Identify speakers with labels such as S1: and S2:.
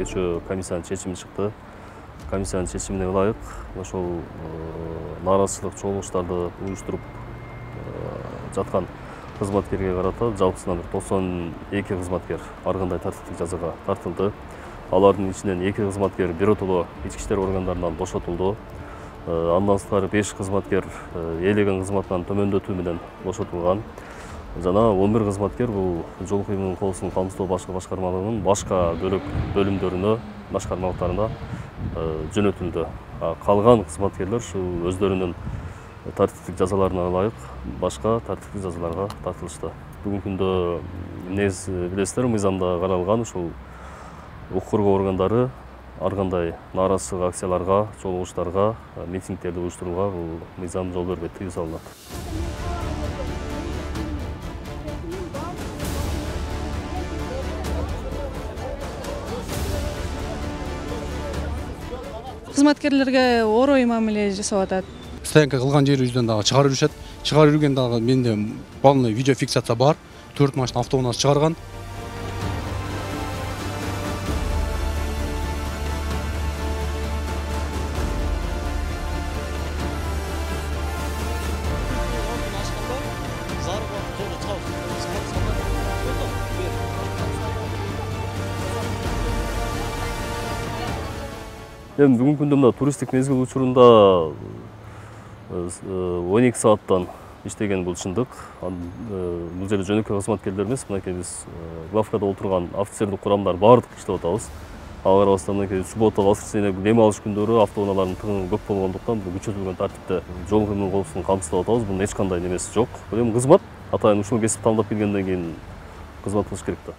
S1: кечээ комиссиянын чечими чыкты. Комиссиянын чечимине ылайык ошол нааразычылык чогулуштарды уюштуруп жаткан кызматкерге карата жалпысынан 92 кызматкер ар кандай тартиптик жазага тартылды. Алардын ичинен 2 кызматкер биротоло ички иштер органдарынан бошотулду. Андан сырткары 5 кызматкер ээлеген кызматынан төмөндөтүү менен бошотулган. Жана 11 кызматкер бул жол кыймылын коопсуздугун камсыздоо башкармалыгынын башка бөлүмдөрүнө, башкармалыктарына жөнөтүлдү. Калган кызматкерлер ушул өздөрүнүн тартиптик жазаларына ылайык башка тартиптик жазаларга тартылышты. Бүгүнкү күндө эмнеңиз билесиздер, мыйзамда каралган ушул укук коргоо органдары ар кандай нааразычылык акцияларга, чогулуштарга, митингдерди уюштурууга бул мыйзам жол бербейт, тыюу салынат.
S2: Кызматкерлерге орой мамиле жасап атат.
S3: Стоянка кылган жери жүздөн дагы чыгарып жүрүшөт. Чыгарып жүрген дагы менде полный видео фиксация бар. 4 машина автоунаасы чыгарган.
S1: Эми бүгүнкү күндө мына туристтик мезгил учурунда 12 сааттан иштеген бул чындык. Бул жерде жөнөкөй кызматкерлер эмес, мынакей биз главкада отурган офицердик курамдар баардык иштеп атабыз. Ага карабастан мынакей суббота, воскресенье дем алыш күндөрү автоунаалардын тыгыны көп болгондуктан бул күчөтүлгөн тартипте жол кыймылын коопсуздугун камсыздап атабыз. Бунун эч кандай немеси жок. Бул эми кызмат, атайын ушул кесип тандап келгенден кийин кызмат кылыш керек да.